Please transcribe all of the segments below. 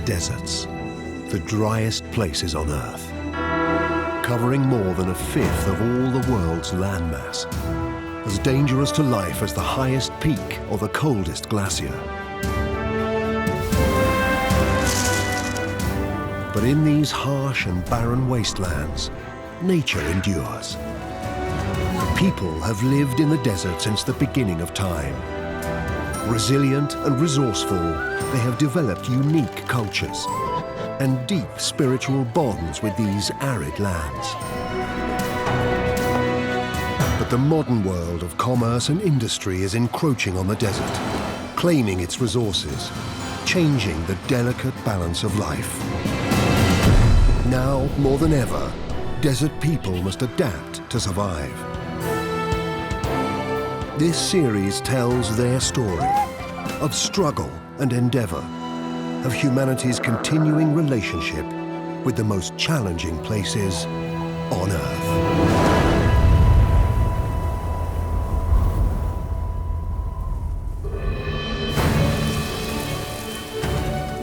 deserts, the driest places on Earth, covering more than a fifth of all the world's landmass, as dangerous to life as the highest peak or the coldest glacier. But in these harsh and barren wastelands, nature endures. People have lived in the desert since the beginning of time. Resilient and resourceful, they have developed unique cultures and deep spiritual bonds with these arid lands. But the modern world of commerce and industry is encroaching on the desert, claiming its resources, changing the delicate balance of life. Now, more than ever, desert people must adapt to survive. This series tells their story of struggle and endeavor, of humanity's continuing relationship with the most challenging places on Earth.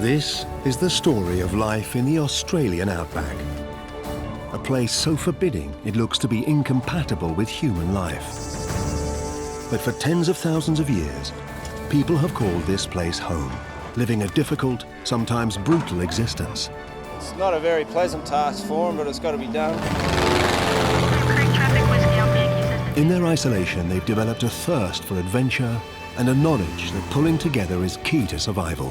This is the story of life in the Australian Outback, a place so forbidding it looks to be incompatible with human life. But for tens of thousands of years, people have called this place home, living a difficult, sometimes brutal existence. It's not a very pleasant task for them, but it's got to be done. In their isolation, they've developed a thirst for adventure and a knowledge that pulling together is key to survival.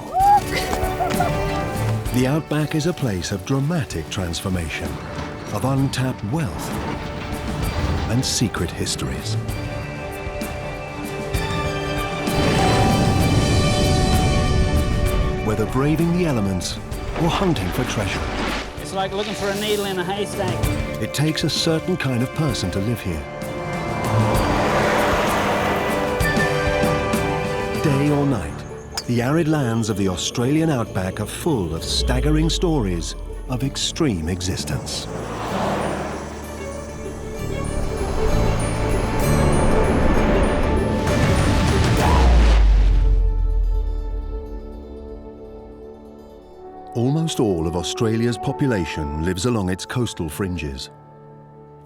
The Outback is a place of dramatic transformation, of untapped wealth and secret histories. Whether braving the elements or hunting for treasure. It's like looking for a needle in a haystack. It takes a certain kind of person to live here. Day or night, the arid lands of the Australian Outback are full of staggering stories of extreme existence. Almost all of Australia's population lives along its coastal fringes.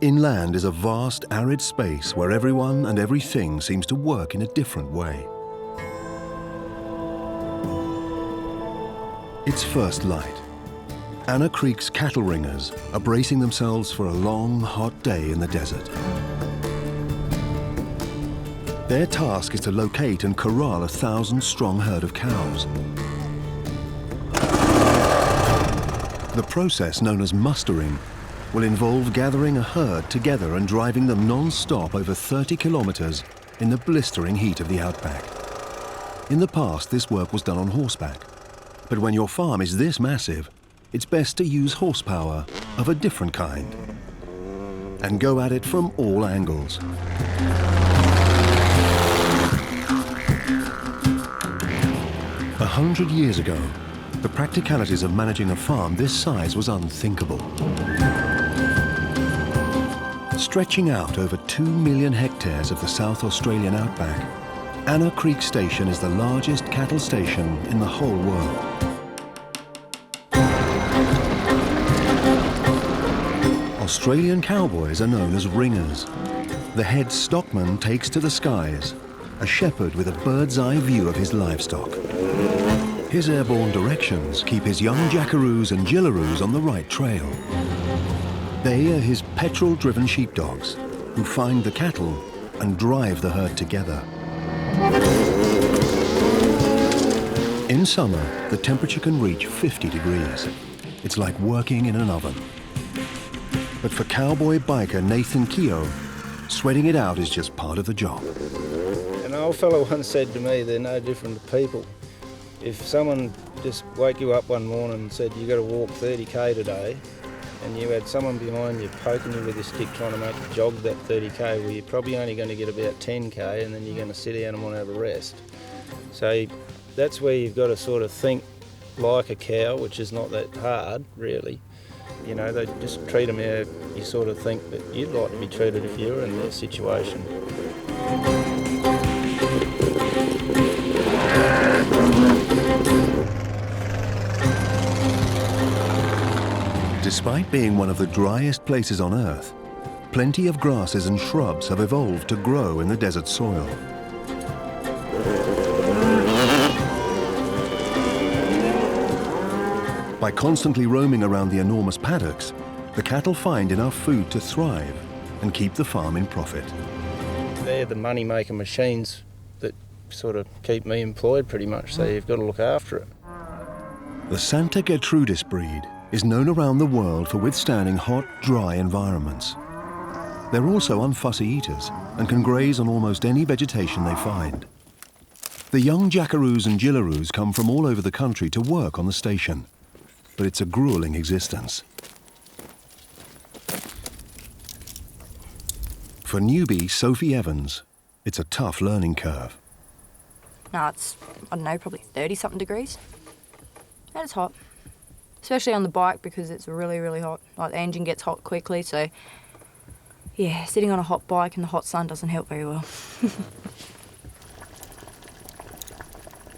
Inland is a vast, arid space where everyone and everything seems to work in a different way. It's first light. Anna Creek's cattle ringers are bracing themselves for a long, hot day in the desert. Their task is to locate and corral a 1,000-strong herd of cows. The process, known as mustering, will involve gathering a herd together and driving them non-stop over 30 kilometers in the blistering heat of the Outback. In the past, this work was done on horseback. But when your farm is this massive, it's best to use horsepower of a different kind and go at it from all angles. A 100 years ago, the practicalities of managing a farm this size was unthinkable. Stretching out over 2 million hectares of the South Australian Outback, Anna Creek Station is the largest cattle station in the whole world. Australian cowboys are known as ringers. The head stockman takes to the skies, a shepherd with a bird's eye view of his livestock. His airborne directions keep his young jackaroos and jillaroos on the right trail. They are his petrol-driven sheepdogs, who find the cattle and drive the herd together. In summer, the temperature can reach 50 degrees. It's like working in an oven. But for cowboy biker Nathan Keogh, sweating it out is just part of the job. An old fellow once said to me, they're no different to people. If someone just woke you up one morning and said you've got to walk 30k today, and you had someone behind you poking you with a stick trying to make you jog that 30k, well, you're probably only going to get about 10k, and then you're going to sit down and want to have a rest. So that's where you've got to sort of think like a cow, which is not that hard, really. You know, they just treat them how you sort of think that you'd like to be treated if you were in their situation. Despite being one of the driest places on Earth, plenty of grasses and shrubs have evolved to grow in the desert soil. By constantly roaming around the enormous paddocks, the cattle find enough food to thrive and keep the farm in profit. They're the money-making machines that sort of keep me employed pretty much, so you've got to look after it. The Santa Gertrudis breed is known around the world for withstanding hot, dry environments. They're also unfussy eaters and can graze on almost any vegetation they find. The young jackaroos and jillaroos come from all over the country to work on the station, but it's a grueling existence. For newbie Sophie Evans, it's a tough learning curve. No, it's, I don't know, probably 30-something degrees. And it's hot, especially on the bike because it's really, really hot. Like, the engine gets hot quickly, so yeah, sitting on a hot bike in the hot sun doesn't help very well.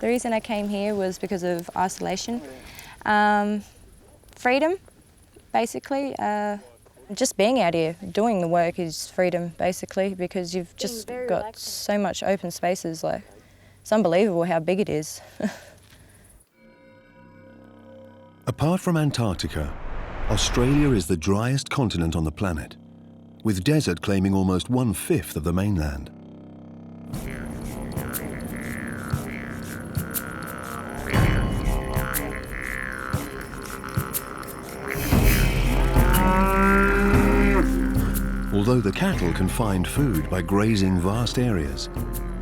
The reason I came here was because of isolation. Freedom, basically. Just being out here, doing the work is freedom, basically, because you've just got so much open spaces. Like, it's unbelievable how big it is. Apart from Antarctica, Australia is the driest continent on the planet, with desert claiming almost 1/5 of the mainland. Although the cattle can find food by grazing vast areas,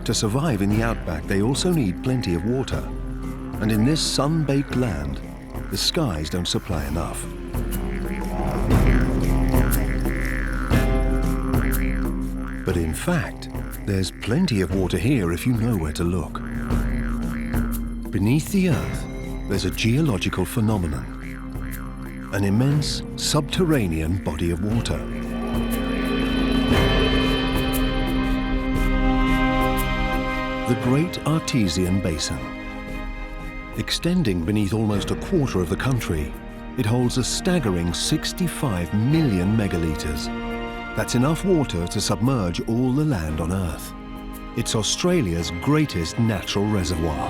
to survive in the outback they also need plenty of water. And in this sun-baked land, the skies don't supply enough. But in fact, there's plenty of water here if you know where to look. Beneath the earth, there's a geological phenomenon, an immense subterranean body of water. The Great Artesian Basin. Extending beneath almost a quarter of the country, it holds a staggering 65 million megalitres. That's enough water to submerge all the land on Earth. It's Australia's greatest natural reservoir.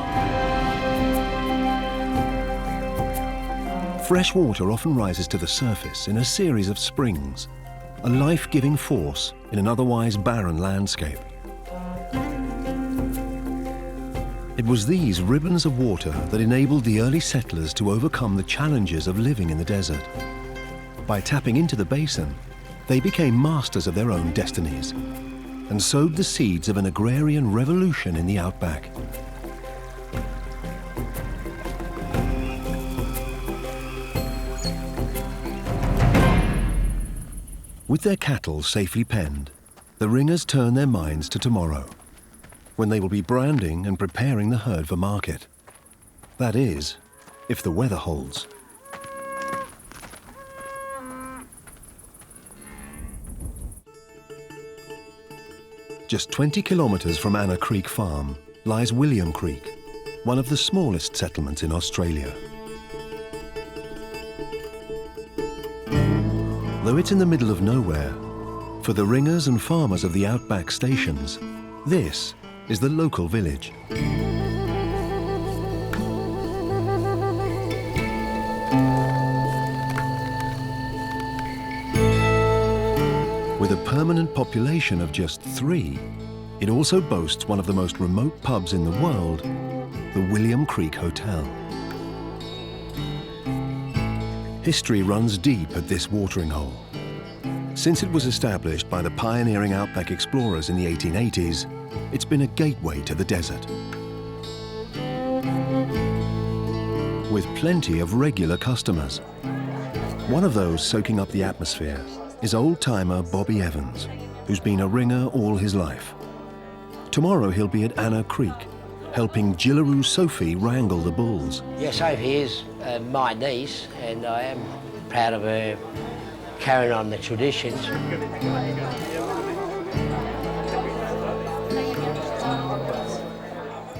Fresh water often rises to the surface in a series of springs, a life-giving force in an otherwise barren landscape. It was these ribbons of water that enabled the early settlers to overcome the challenges of living in the desert. By tapping into the basin, they became masters of their own destinies and sowed the seeds of an agrarian revolution in the outback. With their cattle safely penned, the ringers turn their minds to tomorrow, when they will be branding and preparing the herd for market. That is, if the weather holds. Just 20 kilometres from Anna Creek Farm lies William Creek, one of the smallest settlements in Australia. Though it's in the middle of nowhere, for the ringers and farmers of the outback stations, this is the local village. With a permanent population of just 3, it also boasts one of the most remote pubs in the world, the William Creek Hotel. History runs deep at this watering hole. Since it was established by the pioneering outback explorers in the 1880s, it's been a gateway to the desert. With plenty of regular customers. One of those soaking up the atmosphere is old-timer Bobby Evans, who's been a ringer all his life. Tomorrow he'll be at Anna Creek, helping Jillaroo Sophie wrangle the bulls. Yeah, Sophie is my niece, and I am proud of her carrying on the traditions.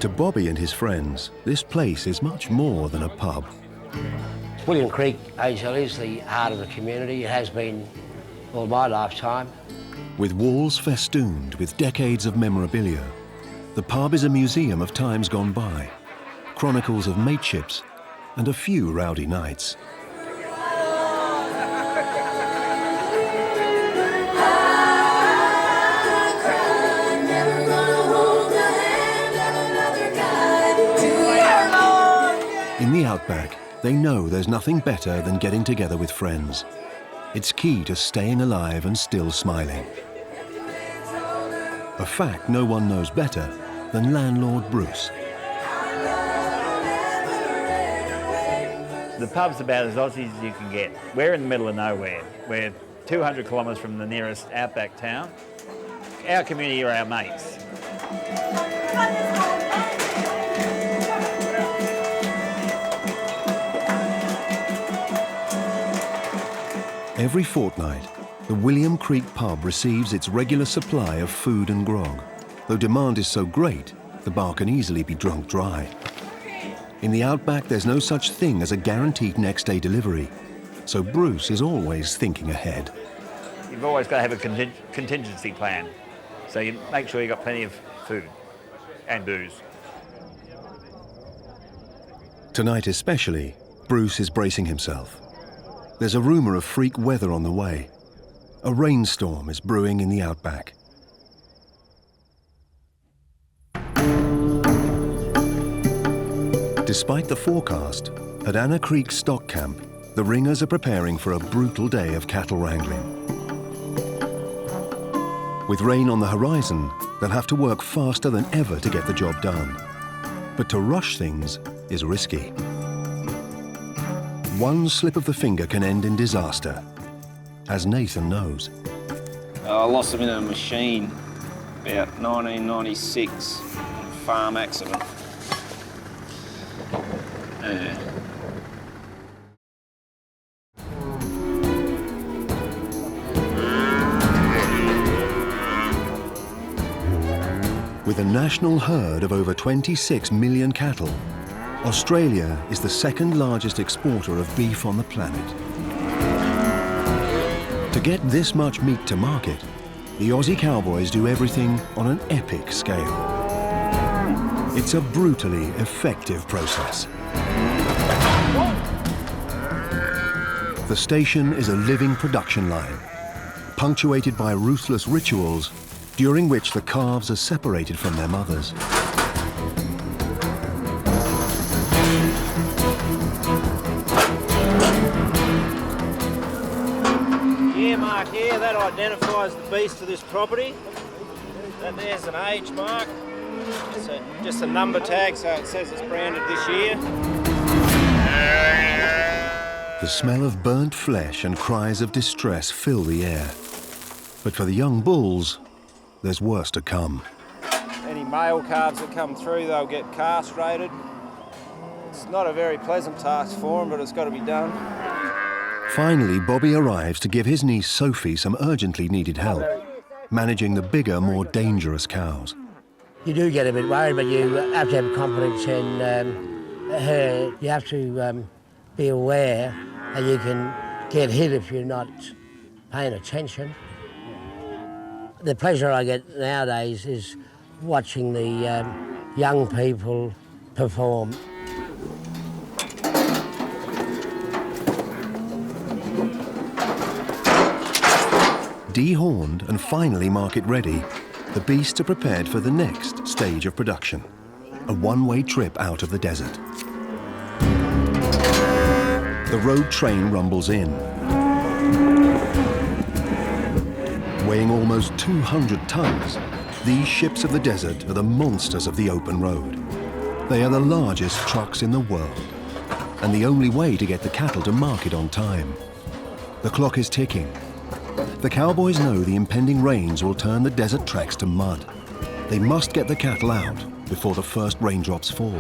To Bobby and his friends, this place is much more than a pub. William Creek Hotel is the heart of the community. It has been all my lifetime. With walls festooned with decades of memorabilia, the pub is a museum of times gone by, chronicles of mateships and a few rowdy nights. In the Outback, they know there's nothing better than getting together with friends. It's key to staying alive and still smiling. A fact no one knows better than landlord Bruce. The pub's about as Aussie as you can get. We're in the middle of nowhere. We're 200 kilometres from the nearest outback town. Our community are our mates. Every fortnight, the William Creek pub receives its regular supply of food and grog. Though demand is so great, the bar can easily be drunk dry. In the Outback, there's no such thing as a guaranteed next-day delivery, so Bruce is always thinking ahead. You've always got to have a contingency plan, so you make sure you've got plenty of food and booze. Tonight especially, Bruce is bracing himself. There's a rumour of freak weather on the way. A rainstorm is brewing in the Outback. Despite the forecast, at Anna Creek Stock Camp, the ringers are preparing for a brutal day of cattle wrangling. With rain on the horizon, they'll have to work faster than ever to get the job done. But to rush things is risky. One slip of the finger can end in disaster, as Nathan knows. I lost them in a machine about 1996, farm accident. With a national herd of over 26 million cattle, Australia is the second largest exporter of beef on the planet. To get this much meat to market, the Aussie cowboys do everything on an epic scale. It's a brutally effective process. The station is a living production line, punctuated by ruthless rituals during which the calves are separated from their mothers. Yeah, mark here, that identifies the beast of this property. That there's an age mark. So just a number tag, so it says it's branded this year. The smell of burnt flesh and cries of distress fill the air. But for the young bulls, there's worse to come. Any male calves that come through, they'll get castrated. It's not a very pleasant task for them, but it's got to be done. Finally, Bobby arrives to give his niece Sophie some urgently needed help, managing the bigger, more dangerous cows. You do get a bit worried, but you have to have confidence in her. You have to be aware that you can get hit if you're not paying attention. The pleasure I get nowadays is watching the young people perform. Dehorned and finally market ready, the beasts are prepared for the next stage of production, a one-way trip out of the desert. The road train rumbles in. Weighing almost 200 tons, these ships of the desert are the monsters of the open road. They are the largest trucks in the world, and the only way to get the cattle to market on time. The clock is ticking. The cowboys know the impending rains will turn the desert tracks to mud. They must get the cattle out before the first raindrops fall.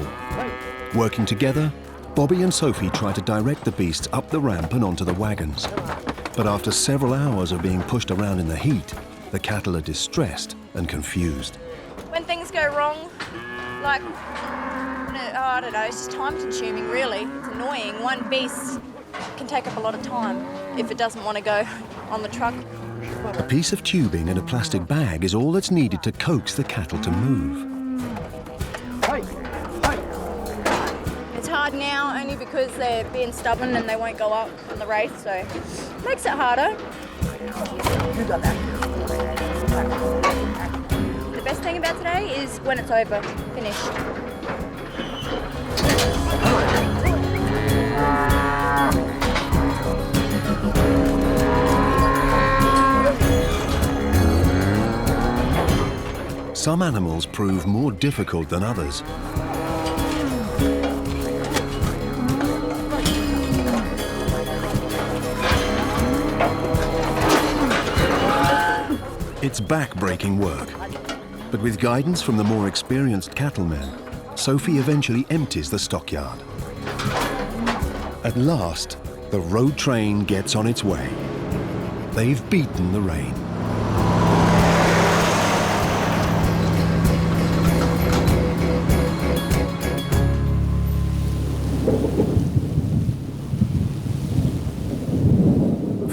Working together, Bobby and Sophie try to direct the beasts up the ramp and onto the wagons. But after several hours of being pushed around in the heat, the cattle are distressed and confused. When things go wrong, like, I don't know, it's just time consuming really. It's annoying. One beast It can take up a lot of time if it doesn't want to go on the truck. A piece of tubing and a plastic bag is all that's needed to coax the cattle to move. It's hard now only because they're being stubborn and they won't go up on the race, so it makes it harder. The best thing about today is when it's over, finished. Some animals prove more difficult than others. It's back-breaking work, but with guidance from the more experienced cattlemen, Sophie eventually empties the stockyard. At last, the road train gets on its way. They've beaten the rain.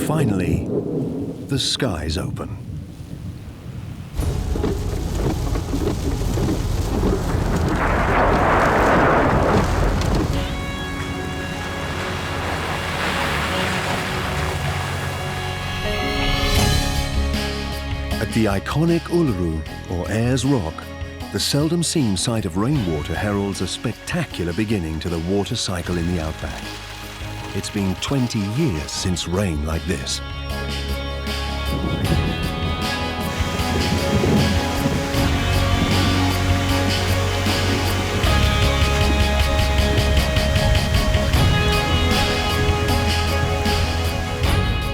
Finally, the skies open. At the iconic Uluru, or Ayres Rock, the seldom-seen sight of rainwater heralds a spectacular beginning to the water cycle in the outback. It's been 20 years since rain like this.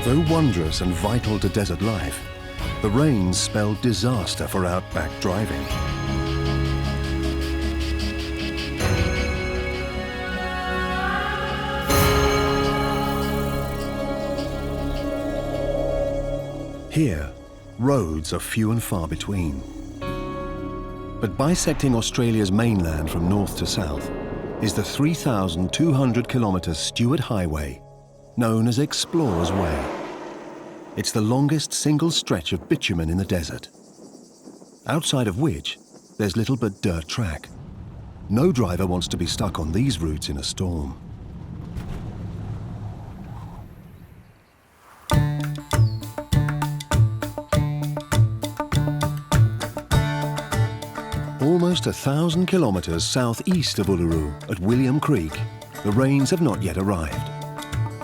Though wondrous and vital to desert life, the rains spelled disaster for outback driving. Here, roads are few and far between. But bisecting Australia's mainland from north to south is the 3,200-kilometre Stuart Highway, known as Explorer's Way. It's the longest single stretch of bitumen in the desert, outside of which there's little but dirt track. No driver wants to be stuck on these routes in a storm. Almost 1,000 kilometres southeast of Uluru, at William Creek, the rains have not yet arrived.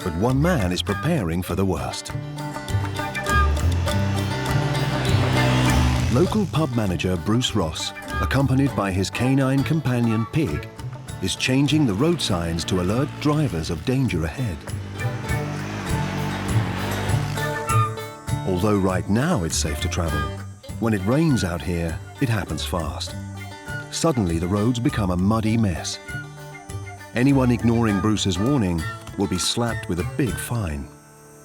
But one man is preparing for the worst. Local pub manager Bruce Ross, accompanied by his canine companion Pig, is changing the road signs to alert drivers of danger ahead. Although right now it's safe to travel, when it rains out here, it happens fast. Suddenly the roads become a muddy mess. Anyone ignoring Bruce's warning will be slapped with a big fine.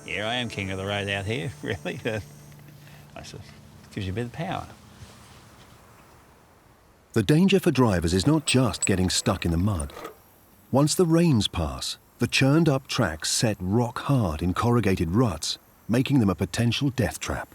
Yeah, I am king of the road out here, really. I suppose it gives you a bit of power. The danger for drivers is not just getting stuck in the mud. Once the rains pass, the churned up tracks set rock hard in corrugated ruts, making them a potential death trap.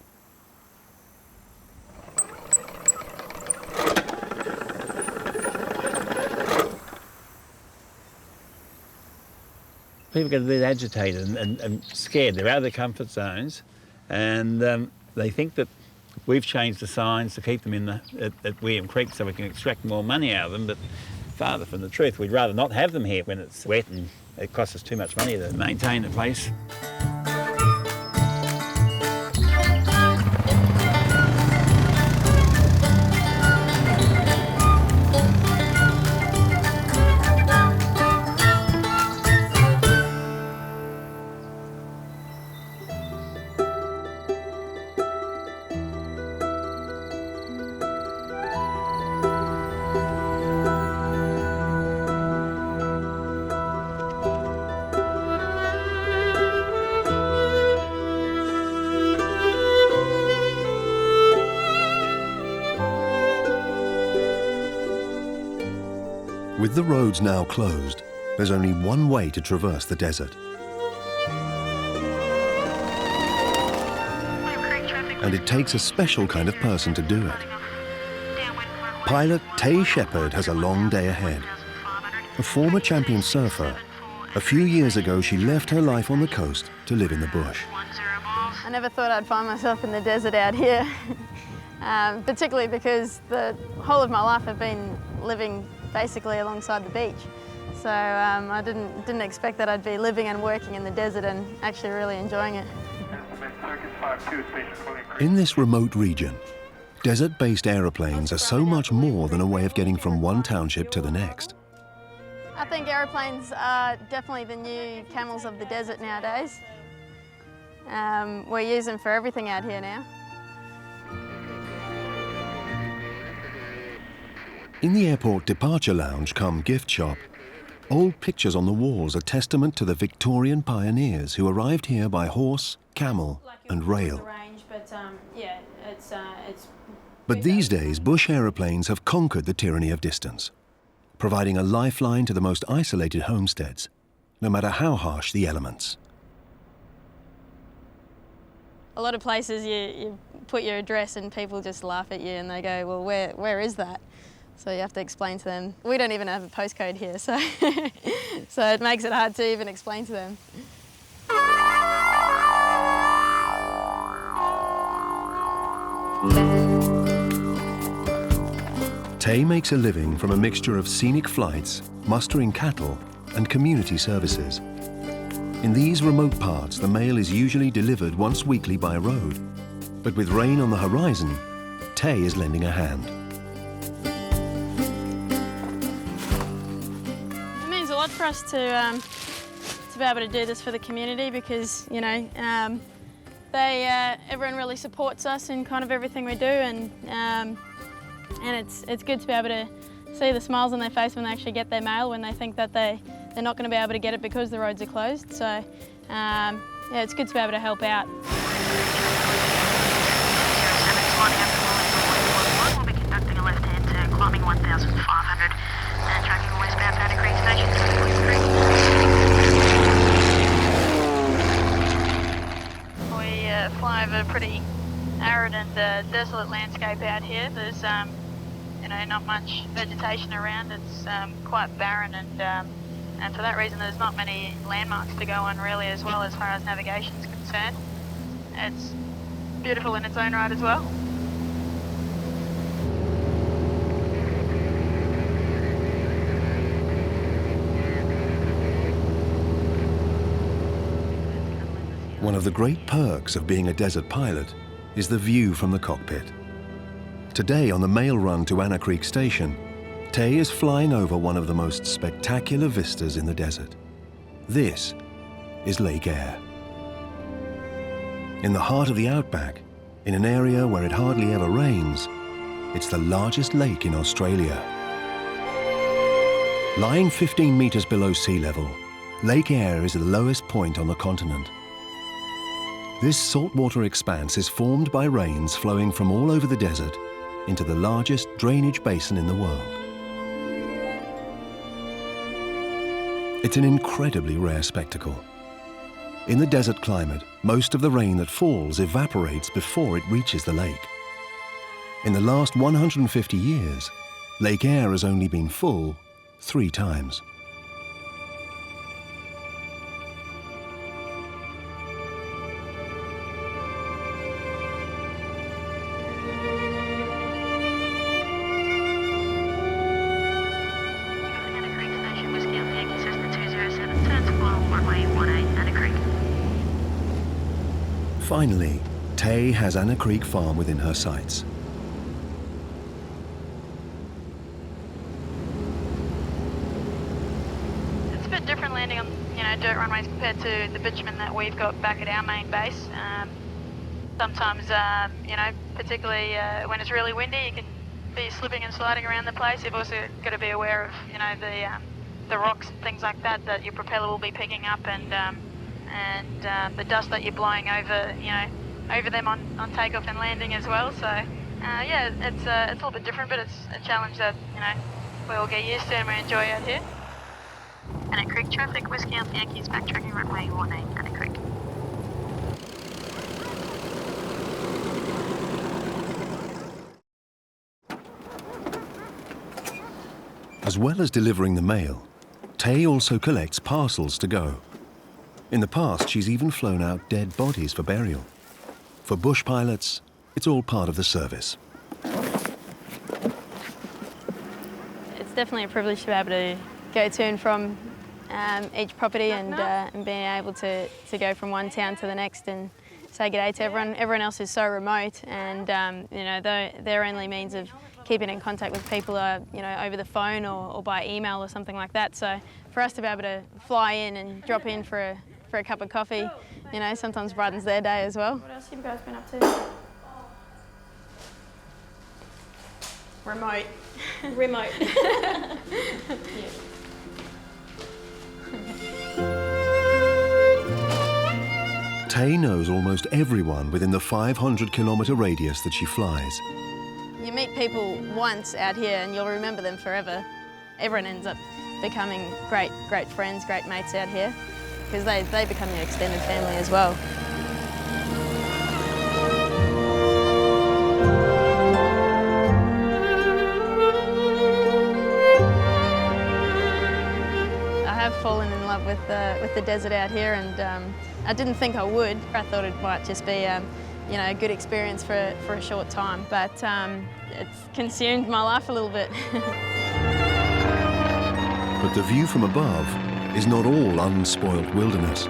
People get a bit agitated and scared. They're out of their comfort zones, and they think that we've changed the signs to keep them in at William Creek so we can extract more money out of them, but farther from the truth. We'd rather not have them here when it's wet and it costs us too much money to maintain the place. With the roads now closed, there's only one way to traverse the desert. and it takes a special kind of person to do it. Pilot Tay Shepard has a long day ahead. A former champion surfer, a few years ago she left her life on the coast to live in the bush. I never thought I'd find myself in the desert out here, particularly because the whole of my life I've been living basically alongside the beach. So I didn't expect that I'd be living and working in the desert and actually really enjoying it. In this remote region, desert-based aeroplanes are so much more than a way of getting from one township to the next. I think aeroplanes are definitely the new camels of the desert nowadays. We use them for everything out here now. In the airport departure lounge come gift shop, old pictures on the walls are testament to the Victorian pioneers who arrived here by horse, camel and rail. But these days, bush aeroplanes have conquered the tyranny of distance, providing a lifeline to the most isolated homesteads, no matter how harsh the elements. A lot of places you put your address and people just laugh at you and they go, well, where is that? So you have to explain to them. We don't even have a postcode here, so, so it makes it hard to even explain to them. Tay makes a living from a mixture of scenic flights, mustering cattle, and community services. In these remote parts, the mail is usually delivered once weekly by road. But with rain on the horizon, Tay is lending a hand. It means a lot for us to be able to do this for the community because, you know, everyone really supports us in kind of everything we do, and it's good to be able to see the smiles on their face when they actually get their mail, when they think that they're not going to be able to get it because the roads are closed. So, yeah, it's good to be able to help out. We'll be conducting a left-hand turn, climbing 1,500 and tracking westbound Paddock Creek Station. We fly over a pretty arid and desolate landscape out here. There's you know, not much vegetation around. It's quite barren, and for that reason there's not many landmarks to go on really, as well as far as navigation is concerned. It's beautiful in its own right as well. One of the great perks of being a desert pilot is the view from the cockpit. Today, on the mail run to Anna Creek Station, Tay is flying over one of the most spectacular vistas in the desert. This is Lake Eyre. In the heart of the Outback, in an area where it hardly ever rains, it's the largest lake in Australia. Lying 15 meters below sea level, Lake Eyre is the lowest point on the continent. This saltwater expanse is formed by rains flowing from all over the desert into the largest drainage basin in the world. It's an incredibly rare spectacle. In the desert climate, most of the rain that falls evaporates before it reaches the lake. In the last 150 years, Lake Eyre has only been full 3 times. Finally, Tay has Anna Creek Farm within her sights. It's a bit different landing on, you know, dirt runways compared to the bitumen that we've got back at our main base. Sometimes, you know, particularly when it's really windy, you can be slipping and sliding around the place. You've also got to be aware of, you know, the rocks and things like that that your propeller will be picking up, and the dust that you're blowing over, you know, over them on takeoff and landing as well. So, yeah, it's a little bit different, but it's a challenge that, you know, we all get used to and we enjoy out here. Anna Creek traffic, Whiskey Alpha Yankees, backtracking runway 18, Anna Creek. As well as delivering the mail, Tay also collects parcels to go. In the past, she's even flown out dead bodies for burial. For bush pilots, it's all part of the service. It's definitely a privilege to be able to go to and from each property and being able to go from one town to the next and say good day to everyone. Everyone else is so remote, and you know, their only means of keeping in contact with people are, you know, over the phone or by email or something like that. So for us to be able to fly in and drop in for a cup of coffee, you know, sometimes brightens their day as well. What else have you guys been up to? Remote. Remote. Tay knows almost everyone within the 500-kilometre radius that she flies. You meet people once out here and you'll remember them forever. Everyone ends up becoming great friends, great mates out here, because they become your extended family as well. I have fallen in love with the desert out here, and I didn't think I would. I thought it might just be you know, a good experience for a short time, but it's consumed my life a little bit. But the view from above is not all unspoilt wilderness.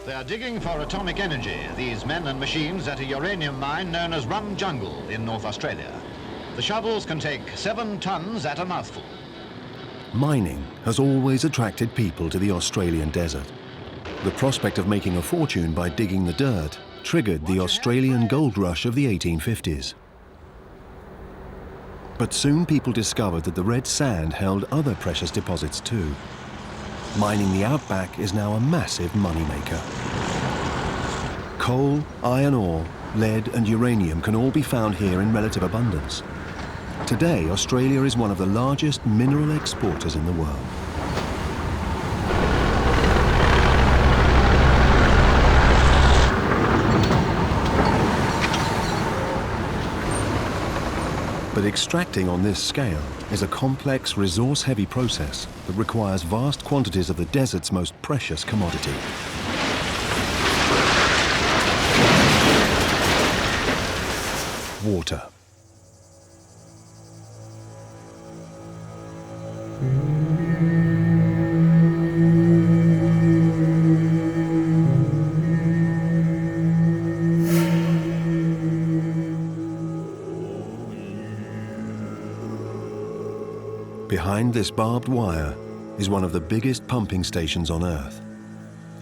They are digging for atomic energy, these men and machines, at a uranium mine known as Rum Jungle in North Australia. The shovels can take 7 tons at a mouthful. Mining has always attracted people to the Australian desert. The prospect of making a fortune by digging the dirt triggered the Australian gold rush of the 1850s. But soon people discovered that the red sand held other precious deposits too. Mining the outback is now a massive moneymaker. Coal, iron ore, lead and uranium can all be found here in relative abundance. Today, Australia is one of the largest mineral exporters in the world. But extracting on this scale is a complex, resource-heavy process that requires vast quantities of the desert's most precious commodity. Water. Behind this barbed wire is one of the biggest pumping stations on Earth,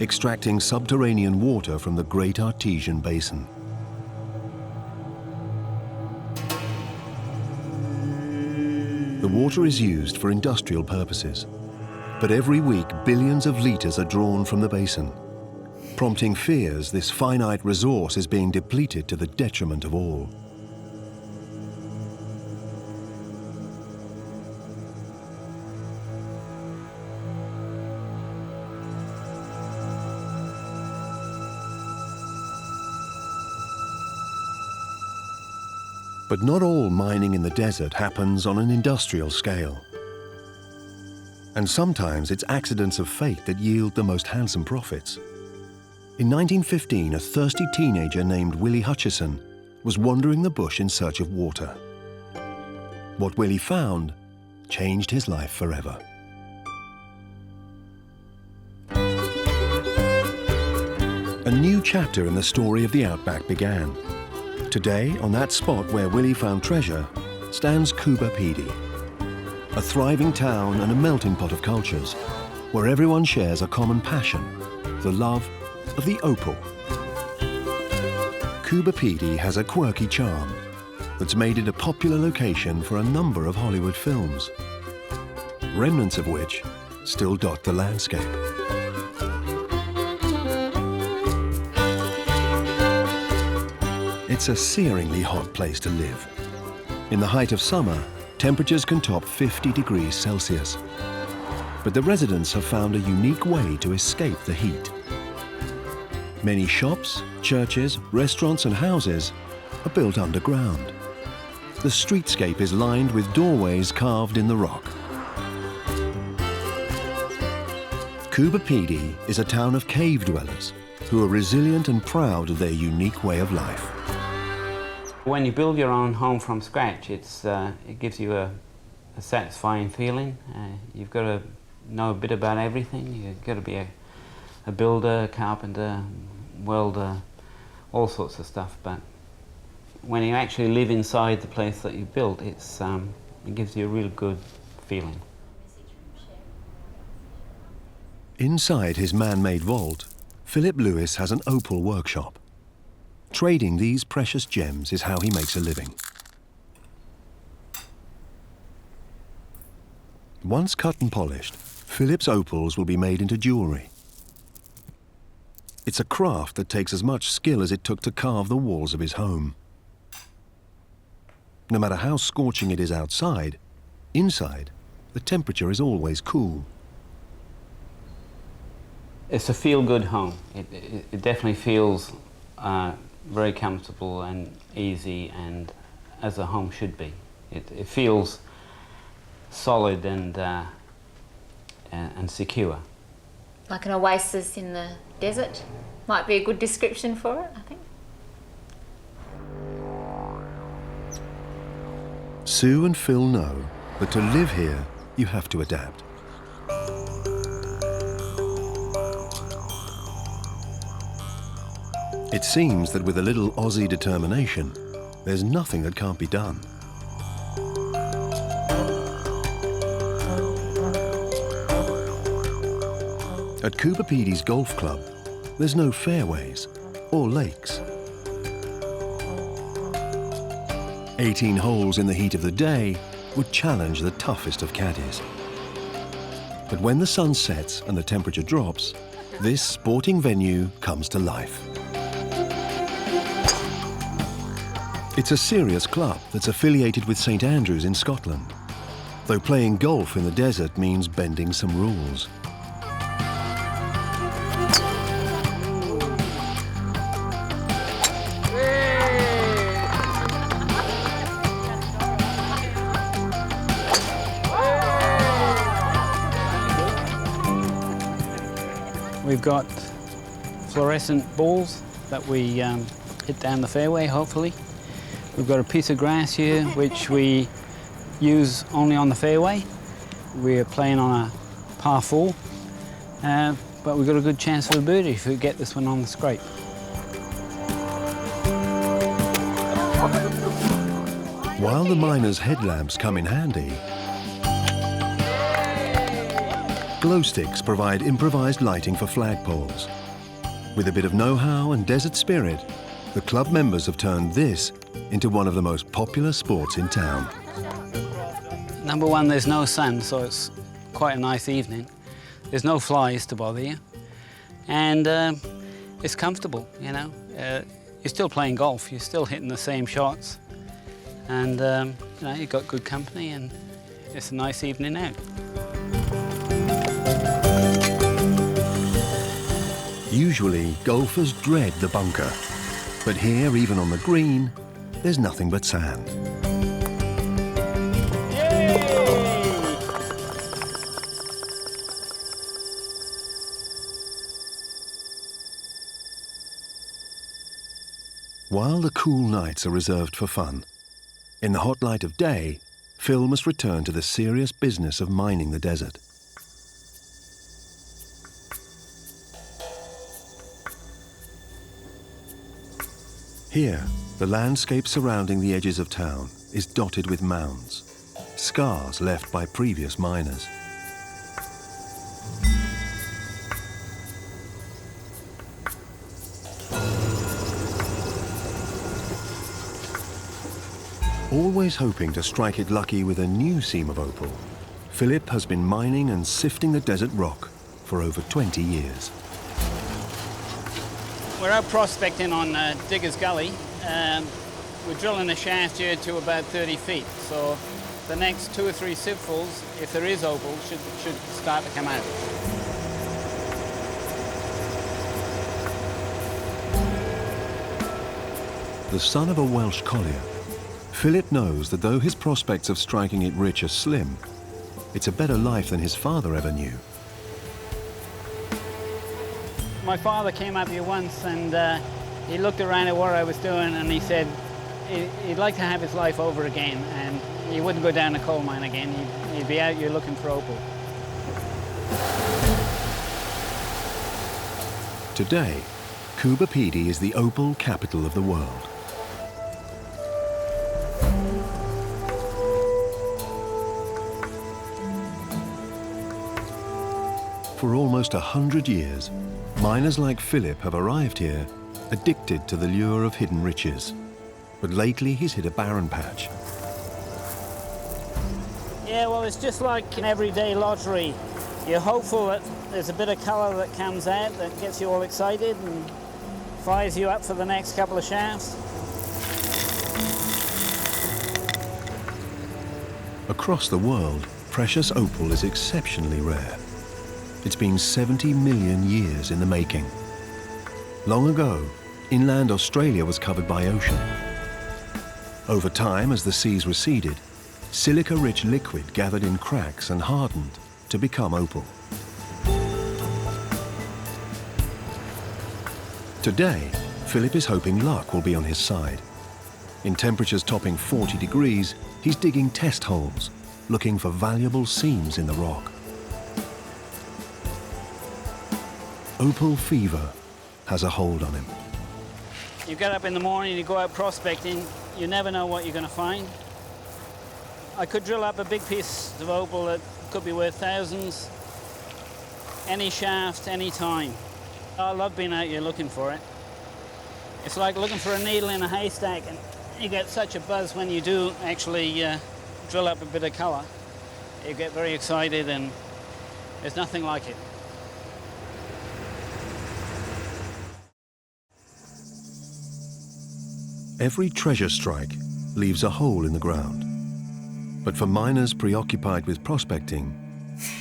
extracting subterranean water from the Great Artesian Basin. The water is used for industrial purposes, but every week billions of litres are drawn from the basin, prompting fears this finite resource is being depleted to the detriment of all. But not all mining in the desert happens on an industrial scale. And sometimes it's accidents of fate that yield the most handsome profits. In 1915, a thirsty teenager named Willie Hutchison was wandering the bush in search of water. What Willie found changed his life forever. A new chapter in the story of the Outback began. Today, on that spot where Willie found treasure, stands Coober Pedy, a thriving town and a melting pot of cultures, where everyone shares a common passion, the love of the opal. Coober Pedy has a quirky charm that's made it a popular location for a number of Hollywood films, remnants of which still dot the landscape. It's a searingly hot place to live. In the height of summer, temperatures can top 50 degrees Celsius. But the residents have found a unique way to escape the heat. Many shops, churches, restaurants and houses are built underground. The streetscape is lined with doorways carved in the rock. Coober Pedy is a town of cave dwellers who are resilient and proud of their unique way of life. When you build your own home from scratch, it gives you a satisfying feeling. You've got to know a bit about everything. You've got to be a builder, carpenter, welder, all sorts of stuff. But when you actually live inside the place that you built, it gives you a real good feeling. Inside his man-made vault, Philip Lewis has an opal workshop. Trading these precious gems is how he makes a living. Once cut and polished, Philip's opals will be made into jewellery. It's a craft that takes as much skill as it took to carve the walls of his home. No matter how scorching it is outside, inside, the temperature is always cool. It's a feel-good home. It definitely feels very comfortable and easy, and as a home should be. It feels solid and secure. Like an oasis in the desert might be a good description for it, I think. Sue and Phil know that to live here, you have to adapt. It seems that with a little Aussie determination, there's nothing that can't be done. At Coober Pedy's golf club, there's no fairways or lakes. 18 holes in the heat of the day would challenge the toughest of caddies. But when the sun sets and the temperature drops, this sporting venue comes to life. It's a serious club that's affiliated with St Andrews in Scotland, though playing golf in the desert means bending some rules. We've got fluorescent balls that we hit down the fairway, hopefully. We've got a piece of grass here which we use only on the fairway. We're playing on a par 4, but we've got a good chance for a birdie if we get this one on the scrape. While the miners' headlamps come in handy, glow sticks provide improvised lighting for flagpoles. With a bit of know-how and desert spirit, the club members have turned this into one of the most popular sports in town. Number one, there's no sun, so it's quite a nice evening. There's no flies to bother you. And it's comfortable, you know. You're still playing golf, you're still hitting the same shots. And, you know, you've got good company and it's a nice evening out. Usually, golfers dread the bunker. But here, even on the green, there's nothing but sand. While the cool nights are reserved for fun, in the hot light of day, Phil must return to the serious business of mining the desert. Here, the landscape surrounding the edges of town is dotted with mounds, scars left by previous miners. Always hoping to strike it lucky with a new seam of opal, Philip has been mining and sifting the desert rock for over 20 years. We're out prospecting on Digger's Gully. We're drilling a shaft here to about 30 feet, so the next 2 or 3 sievfuls, if there is opal, should start to come out. The son of a Welsh collier, Philip knows that though his prospects of striking it rich are slim, it's a better life than his father ever knew. My father came up here once and he looked around at what I was doing and he said he'd like to have his life over again and he wouldn't go down a coal mine again. He'd be out here looking for opal. Today, Coober Pedy is the opal capital of the world. For almost 100 years, miners like Philip have arrived here, addicted to the lure of hidden riches. But lately he's hit a barren patch. Yeah, well, it's just like an everyday lottery. You're hopeful that there's a bit of colour that comes out that gets you all excited and fires you up for the next couple of shafts. Across the world, precious opal is exceptionally rare. It's been 70 million years in the making. Long ago, inland Australia was covered by ocean. Over time, as the seas receded, silica-rich liquid gathered in cracks and hardened to become opal. Today, Philip is hoping luck will be on his side. In temperatures topping 40 degrees, he's digging test holes, looking for valuable seams in the rock. Opal fever has a hold on him. You get up in the morning, you go out prospecting, you never know what you're going to find. I could drill up a big piece of opal that could be worth thousands, any shaft, any time. I love being out here looking for it. It's like looking for a needle in a haystack, and you get such a buzz when you do actually drill up a bit of colour. You get very excited and there's nothing like it. Every treasure strike leaves a hole in the ground. But for miners preoccupied with prospecting,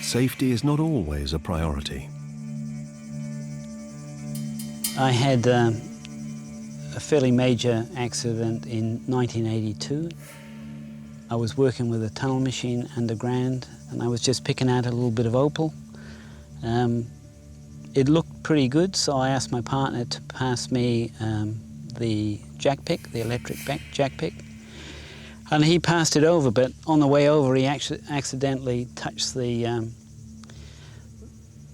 safety is not always a priority. I had a fairly major accident in 1982. I was working with a tunnel machine underground and I was just picking out a little bit of opal. It looked pretty good, so I asked my partner to pass me the jack pick, the electric jack pick. And he passed it over, but on the way over he actually accidentally touched the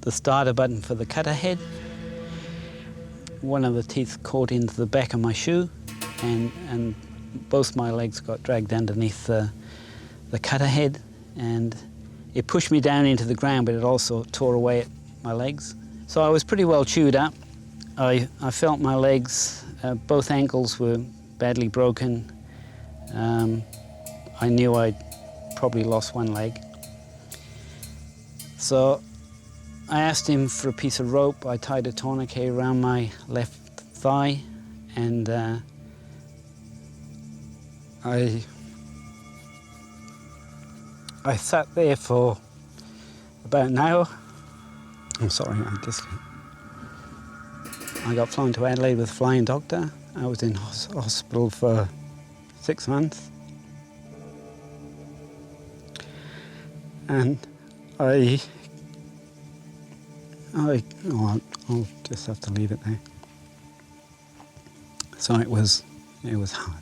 starter button for the cutter head. One of the teeth caught into the back of my shoe and both my legs got dragged underneath the cutter head, and it pushed me down into the ground, but it also tore away at my legs. So I was pretty well chewed up. I felt my legs, both ankles were badly broken. I knew I'd probably lost one leg. So I asked him for a piece of rope. I tied a tourniquet around my left thigh, and I sat there for about an hour. I'm sorry, I got flown to Adelaide with a flying doctor. I was in hospital for 6 months. And I'll just have to leave it there. So it was hard.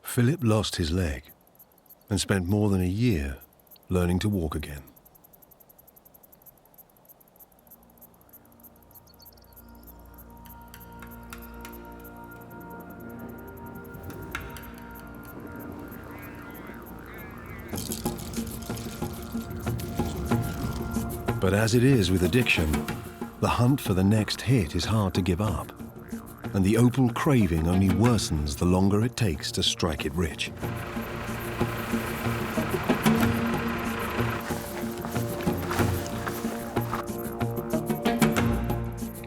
Philip lost his leg and spent more than a year learning to walk again. But as it is with addiction, the hunt for the next hit is hard to give up, and the opal craving only worsens the longer it takes to strike it rich.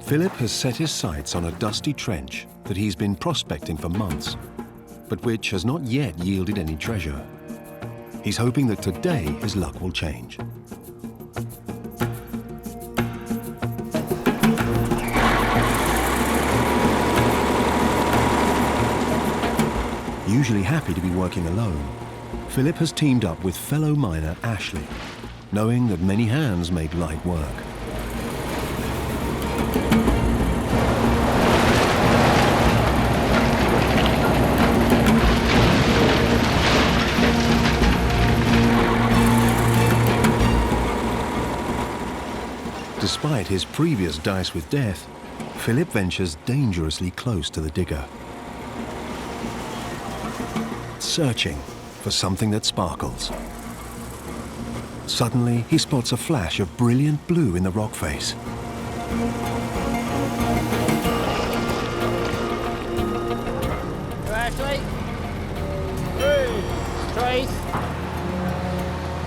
Philip has set his sights on a dusty trench that he's been prospecting for months, but which has not yet yielded any treasure. He's hoping that today his luck will change. Usually happy to be working alone, Philip has teamed up with fellow miner Ashley, knowing that many hands make light work. Despite his previous dice with death, Philip ventures dangerously close to the digger, searching for something that sparkles. Suddenly, he spots a flash of brilliant blue in the rock face. Ashley? Hey, Trace.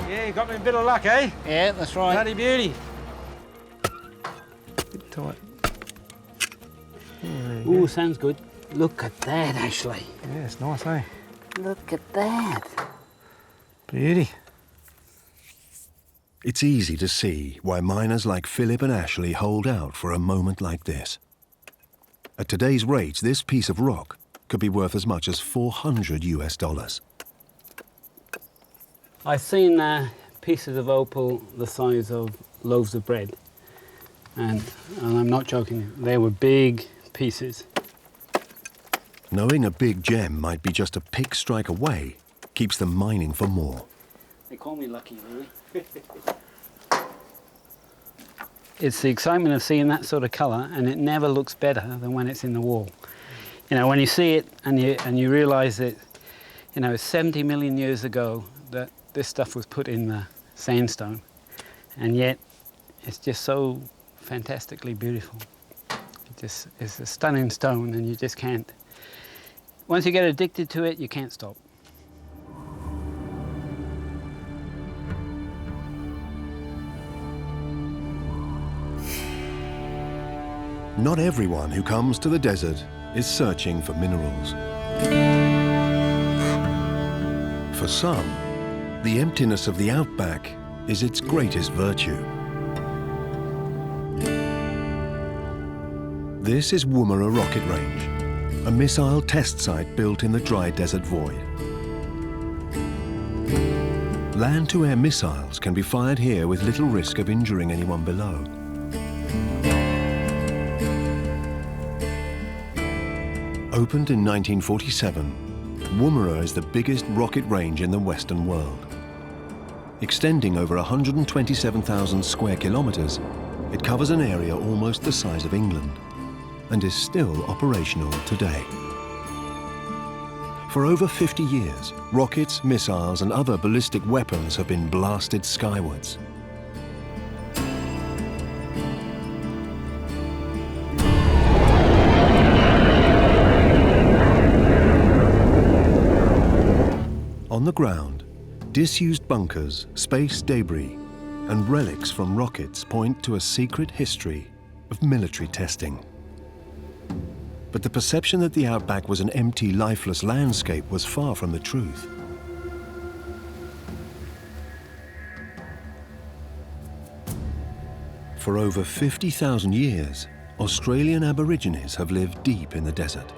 Yeah, you got me a bit of luck, eh? Yeah, that's right. Bloody beauty. Bit tight. Ooh, sounds good. Look at that, Ashley. Yeah, it's nice, eh? Look at that. Beauty. It's easy to see why miners like Philip and Ashley hold out for a moment like this. At today's rates, this piece of rock could be worth as much as $400 US. I've seen pieces of opal the size of loaves of bread. And I'm not joking, they were big pieces. Knowing a big gem might be just a pick strike away keeps them mining for more. They call me lucky, really. It's the excitement of seeing that sort of colour, and it never looks better than when it's in the wall. You know, when you see it and you realise that, you know, 70 million years ago that this stuff was put in the sandstone, and yet it's just so fantastically beautiful. It's a stunning stone, and you just can't. Once you get addicted to it, you can't stop. Not everyone who comes to the desert is searching for minerals. For some, the emptiness of the outback is its greatest virtue. This is Woomera Rocket Range, a missile test site built in the dry desert void. Land-to-air missiles can be fired here with little risk of injuring anyone below. Opened in 1947, Woomera is the biggest rocket range in the Western world. Extending over 127,000 square kilometres, it covers an area almost the size of England and is still operational today. For over 50 years, rockets, missiles and other ballistic weapons have been blasted skywards. On the ground, disused bunkers, space debris, and relics from rockets point to a secret history of military testing. But the perception that the outback was an empty, lifeless landscape was far from the truth. For over 50,000 years, Australian Aborigines have lived deep in the desert.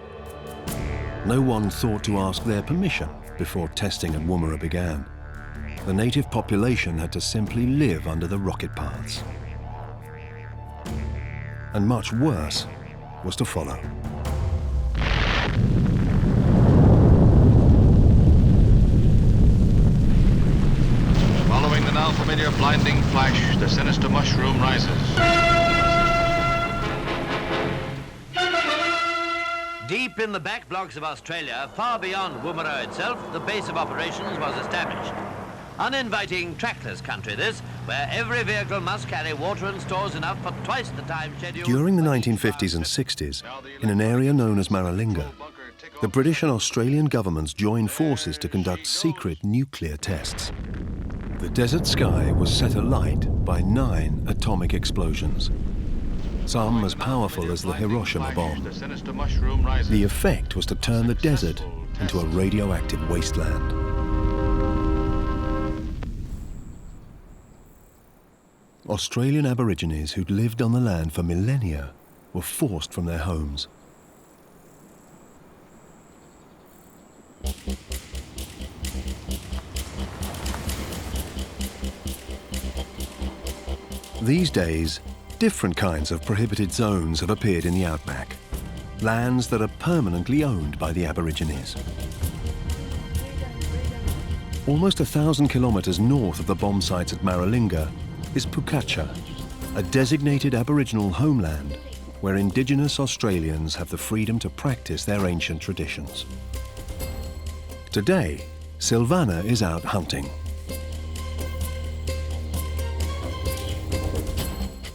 No one thought to ask their permission before testing at Woomera began. The native population had to simply live under the rocket paths. And much worse was to follow. Following the now familiar blinding flash, the sinister mushroom rises. Deep in the back blocks of Australia, far beyond Woomera itself, the base of operations was established. Uninviting, trackless country this, where every vehicle must carry water and stores enough for twice the time scheduled. During the 1950s and 60s, in an area known as Maralinga, the British and Australian governments joined forces to conduct secret nuclear tests. The desert sky was set alight by 9 atomic explosions. some as powerful as the Hiroshima bomb. The effect was to turn the desert into a radioactive wasteland. Australian Aborigines who'd lived on the land for millennia were forced from their homes. These days, different kinds of prohibited zones have appeared in the outback, lands that are permanently owned by the Aborigines. Almost 1,000 kilometres north of the bomb sites at Maralinga is Pukacha, a designated Aboriginal homeland where Indigenous Australians have the freedom to practice their ancient traditions. Today, Silvana is out hunting.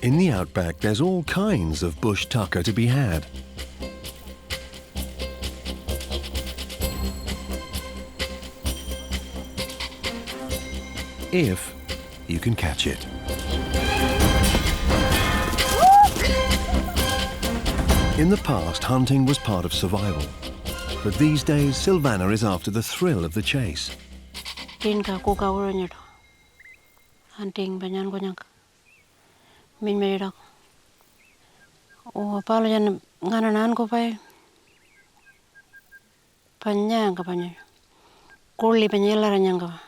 In the outback, there's all kinds of bush tucker to be had. If you can catch it. In the past, hunting was part of survival. But these days, Silvana is after the thrill of the chase. Hunting banyan ko nyak. Min merak. O palo yan ngananan ko pa. Panya ka panya. Kuli panyela ranyang ka.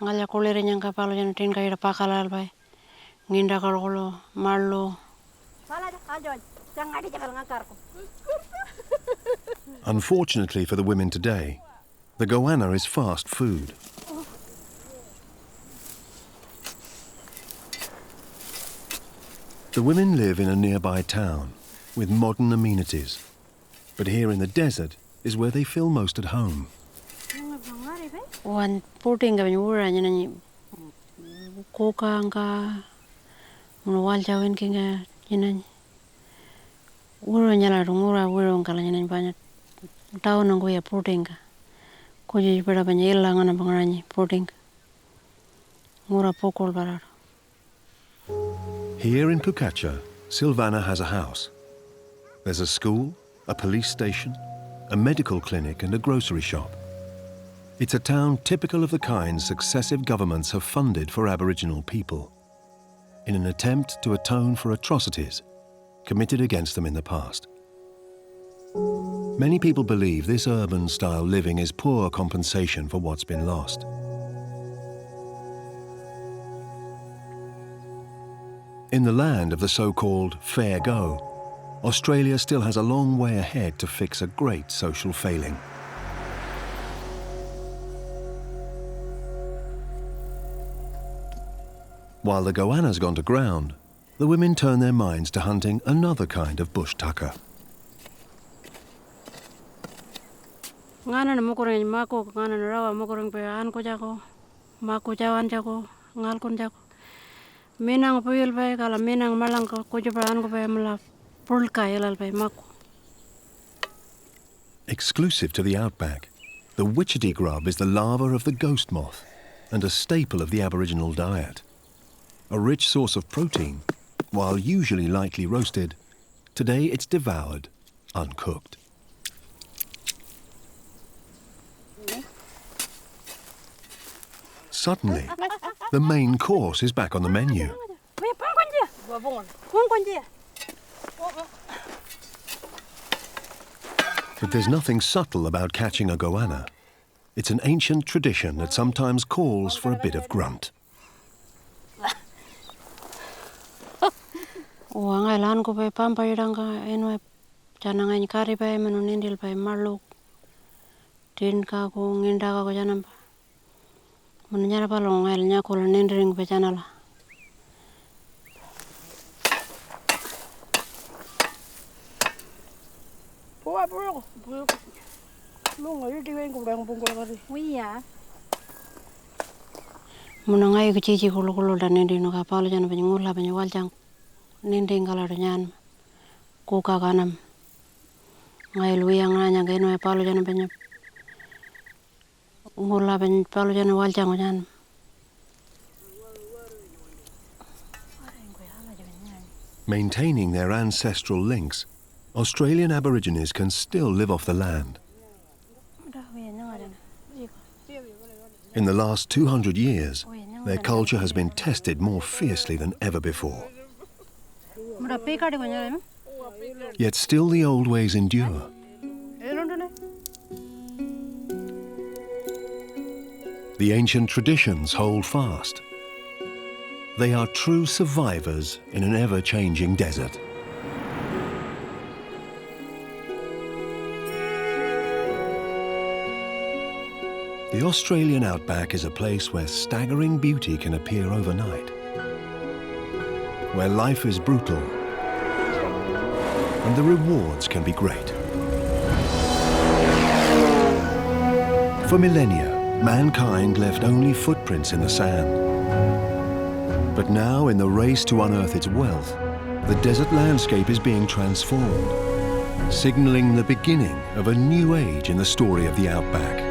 Ngala kuli ranyang ka palo yan tin kay pakalal pa. Nginda kalolo marlo. Unfortunately for the women today, the goanna is fast food. The women live in a nearby town with modern amenities, but here in the desert is where they feel most at home. Wan puting ka nyura nyana koka nga munwal jawin kinga nyana uro nyala rungura uro ngala nyana banyak tahu nangku ya puting ka kuji pada banyak ilang ana bangarani puting ngura pokol barar. Here in Pukacha, Silvana has a house. There's a school, a police station, a medical clinic and a grocery shop. It's a town typical of the kind successive governments have funded for Aboriginal people in an attempt to atone for atrocities committed against them in the past. Many people believe this urban-style living is poor compensation for what's been lost. In the land of the so-called fair go, Australia still has a long way ahead to fix a great social failing. While the goanna's gone to ground, the women turn their minds to hunting another kind of bush tucker. Ngana na mukurang mako ngana na rawa mukurang pe an ko jako mako jawan jako ngal kon jako menang puyul pe kala menang malang ko juparan ko pe mala pulka yelal pe mako. Exclusive to the outback, the witchetty grub is the larva of the ghost moth and a staple of the Aboriginal diet. A rich source of protein, while usually lightly roasted, today it's devoured uncooked. Suddenly, the main course is back on the menu. But there's nothing subtle about catching a goanna. It's an ancient tradition that sometimes calls for a bit of grunt. Wangai lan ko pe pampa iranga enwe jananga kari pe menunindil pe marluk tin ka ko nginda ka ko janam menunyara pa lo ngal nya ko nindring pe janala. Munangai ko cici kulo dan nindino ka palo janam pe ngula pe waljang ninding kala nyan kuka kanam ngai luyang nanya geno e palo jana penye ngula ben palo jana waljang nyan Maintaining their ancestral links, Australian Aborigines can still live off the land. In the last 200 years, their culture has been tested more fiercely than ever before. Yet still the old ways endure. The ancient traditions hold fast. They are true survivors in an ever-changing desert. The Australian Outback is a place where staggering beauty can appear overnight, where life is brutal and the rewards can be great. For millennia, mankind left only footprints in the sand. But now, in the race to unearth its wealth, the desert landscape is being transformed, signaling the beginning of a new age in the story of the Outback.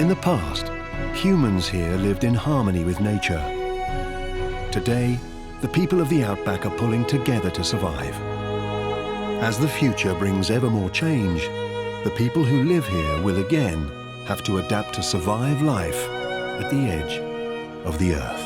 In the past, humans here lived in harmony with nature. Today, the people of the Outback are pulling together to survive. As the future brings ever more change, the people who live here will again have to adapt to survive life at the edge of the earth.